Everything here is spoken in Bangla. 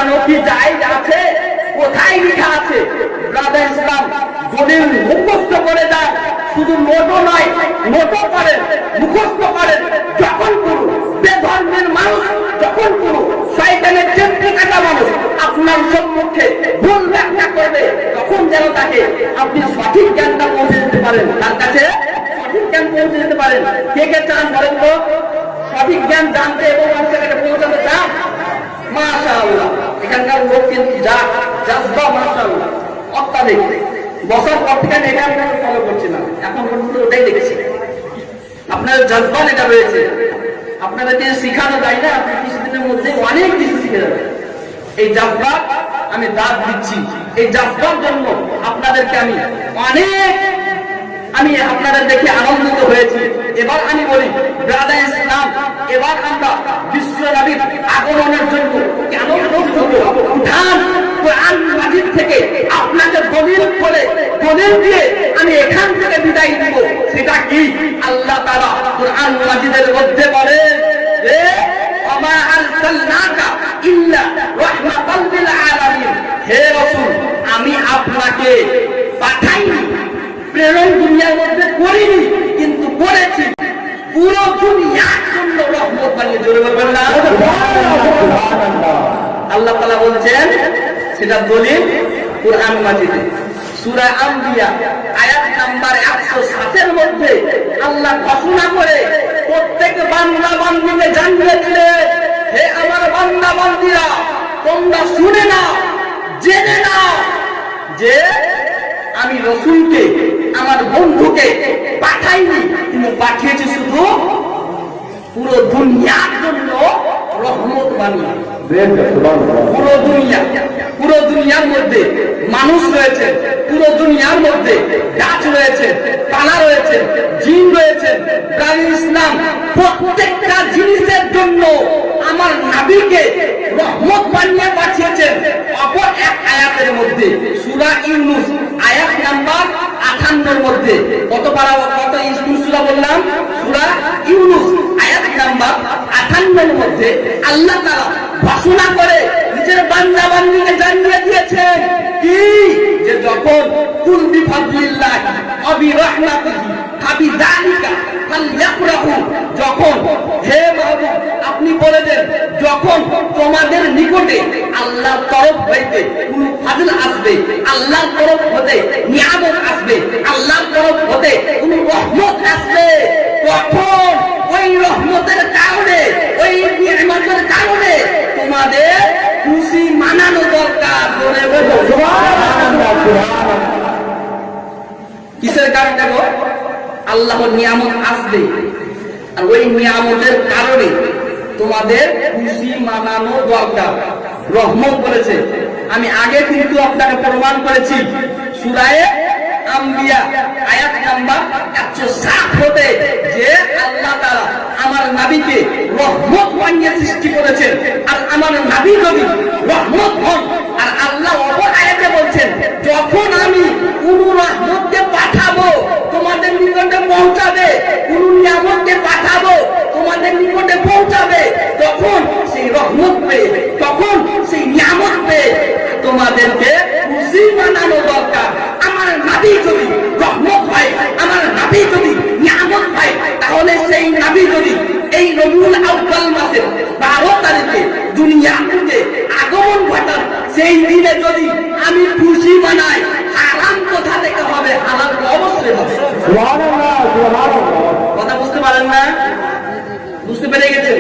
জানো কি জায়েজ আছে? কোথায় লেখা আছে? ব্রাদার ইসলাম দলিল মুখস্থ করে দেন, শুধু নোটও নয়, নোটও করেন, মুখস্থ করেন। যখন কোনো বেধর্মের মানুষ, যখন কোনো শয়তানের চেষ্টা কাটা মানুষ আপনার সম্মুখে ভুল ব্যাখ্যা করবে, তখন যেন তাকে আপনি সঠিক জ্ঞানটা পৌঁছে দিতে পারেন, তার কাছে সঠিক জ্ঞান পৌঁছে দিতে পারেন। কে কে চান বলেন তো? সঠিক জ্ঞান জানতে এবং মানুষের কাছে পৌঁছাতে চান? মাশাআল্লাহ, এখানকার লোক কিন্তু জাজবা মাশাআল্লাহ অত্যাধিক। বছর পর থেকে এটা আমি ফলো করছি না, এখন পর্যন্ত ওটাই দেখছি। আপনার জাজবা এটা রয়েছে, আপনাদেরকে শিখানো যায় না, আপনি কিছুদিনের মধ্যে অনেক কিছু শিখে যাবেন। এই জাজবা আমি দাঁত দিচ্ছি, এই জাজবার জন্য আপনাদেরকে আমি আপনাদের দেখে আনন্দিত হয়েছি। এবার আমি বলি ব্রাদার ইসলাম, এবার আমরা বিশ্ব নবীর আগমনের জন্য কেন প্রস্তুত হব? উঠান কোরআন মাজিদ থেকে আপনাকে দলিল করে, দলিল দিয়ে আমি এখান থেকে বিদায় দিব। সেটা কি? আল্লাহ তাআলা কোরআন মাজিদের মধ্যে বলে যে ওমা আরসালনাকা ইল্লা রাহমাতাল লিল আলামিন, হে রাসূল আমি আপনাকে পাঠাইনি, প্রেরণ দুনিয়ার মধ্যে করিনি, কিন্তু করেছি পুরো দুনিয়ার জন্য রহমত বানিয়ে। জোরে বলবেন না সুবহানাল্লাহ। আল্লাহ তাআলা বলছেন, সেটা দলিল কোরআন মাজিদে সূরা আম্বিয়া আয়াত নাম্বার 107 এর মধ্যে আল্লাহ ঘোষণা করে প্রত্যেক বান্দা বান্দীকে জানিয়ে দিলে, হে আমার বান্দা বান্দীরা তোমরা শুনে নাও, জেনে নাও যে আমি রাসূলকে, আমার বন্ধুকে পাঠাইনি, কিন্তু পাঠিয়েছি শুধু পুরো দুনিয়ার জন্য রহমত বানিয়ে। পুরো দুনিয়ার মধ্যে মানুষ রয়েছে, পুরো দুনিয়ার মধ্যে গাছ রয়েছে, পালা রয়েছে, জিন রয়েছে। প্রাণী ইসলাম প্রত্যেকটা জিনিসের জন্য আমার নবীকে রহমত বানিয়ে পাঠিয়েছেন। অপর এক আয়াতের মধ্যে সূরা ইউনূস আয়াত নাম্বার 58 এর মধ্যে কত সূরা বললাম? সূরা ইউনূস আয়াত নাম্বার 58 এর মধ্যে আল্লাহ তাআলা ঘোষণা করে নিজের বান্দা বান্দীকে জানিয়ে দিয়েছেন কি, যে যখন কুল বিফাদলিল্লাহ ওয়া বিরাহমাতিহি ফাবিযালিকা ফালইফরাহু, যখন হে মাহবুব আপনি বলে দেন, যখন তোমাদের নিকটে আল্লাহর তরফ হইতে কোন ফাজল আসবে, আল্লাহর তরফ হতে নিয়ামত আসবে, আল্লাহর তরফ হতে কোন রহমত আসবে, তখন ওই রহমতের কারণে, ওই নিয়ামতের কারণে তোমাদের খুশি মানানো দরকার। বলে বলো সুবহানাল্লাহ। কিসের কারণে গো? আল্লাহর নিয়ামত আসবে, আর ওই নিয়ামতের কারণে তোমাদের খুশি মানানো দরকার। রহমত বলেছে, আমি আগে কিন্তু আপনাকে প্রমাণ করেছি সূরা আম্বিয়া আয়াত নাম্বার 107 হতে, যে আল্লাহ তাআলা আমার নবীকে রহমত বানিয়ে সৃষ্টি করেছেন, আর আমার নবী যদি রহমত হন। আর আল্লাহ অপর আয়াতে বলছেন, যখন আমি কোন রহমতকে পাঠাবো তোমাদের নিকটে পৌঁছাবে, কোন নিয়ামতকে পাঠাবো তোমাদের নিকটে পৌঁছাবে, তখন সেই রহমত পেয়ে, তখন সেই নিয়ামত পেয়ে তোমাদেরকে খুশি বানানো দরকার। আমার নবী যদি রহমত হয়, আমার নবী যদি নিয়ামত হয়, তাহলে সেই নবী যদি এই রবিউল আউয়াল মাসের 12 তারিখে দুনিয়াতে আগমন ঘটান, সেই দিনে যদি আমি খুশি বানাই, হারাম কোথা থেকে হবে? হালাল অবশ্যই হবে। সুবহানাল্লাহ, সুবহানাল্লাহ। কথা বুঝতে পারেন না? বুঝতে পেরে গেছেন?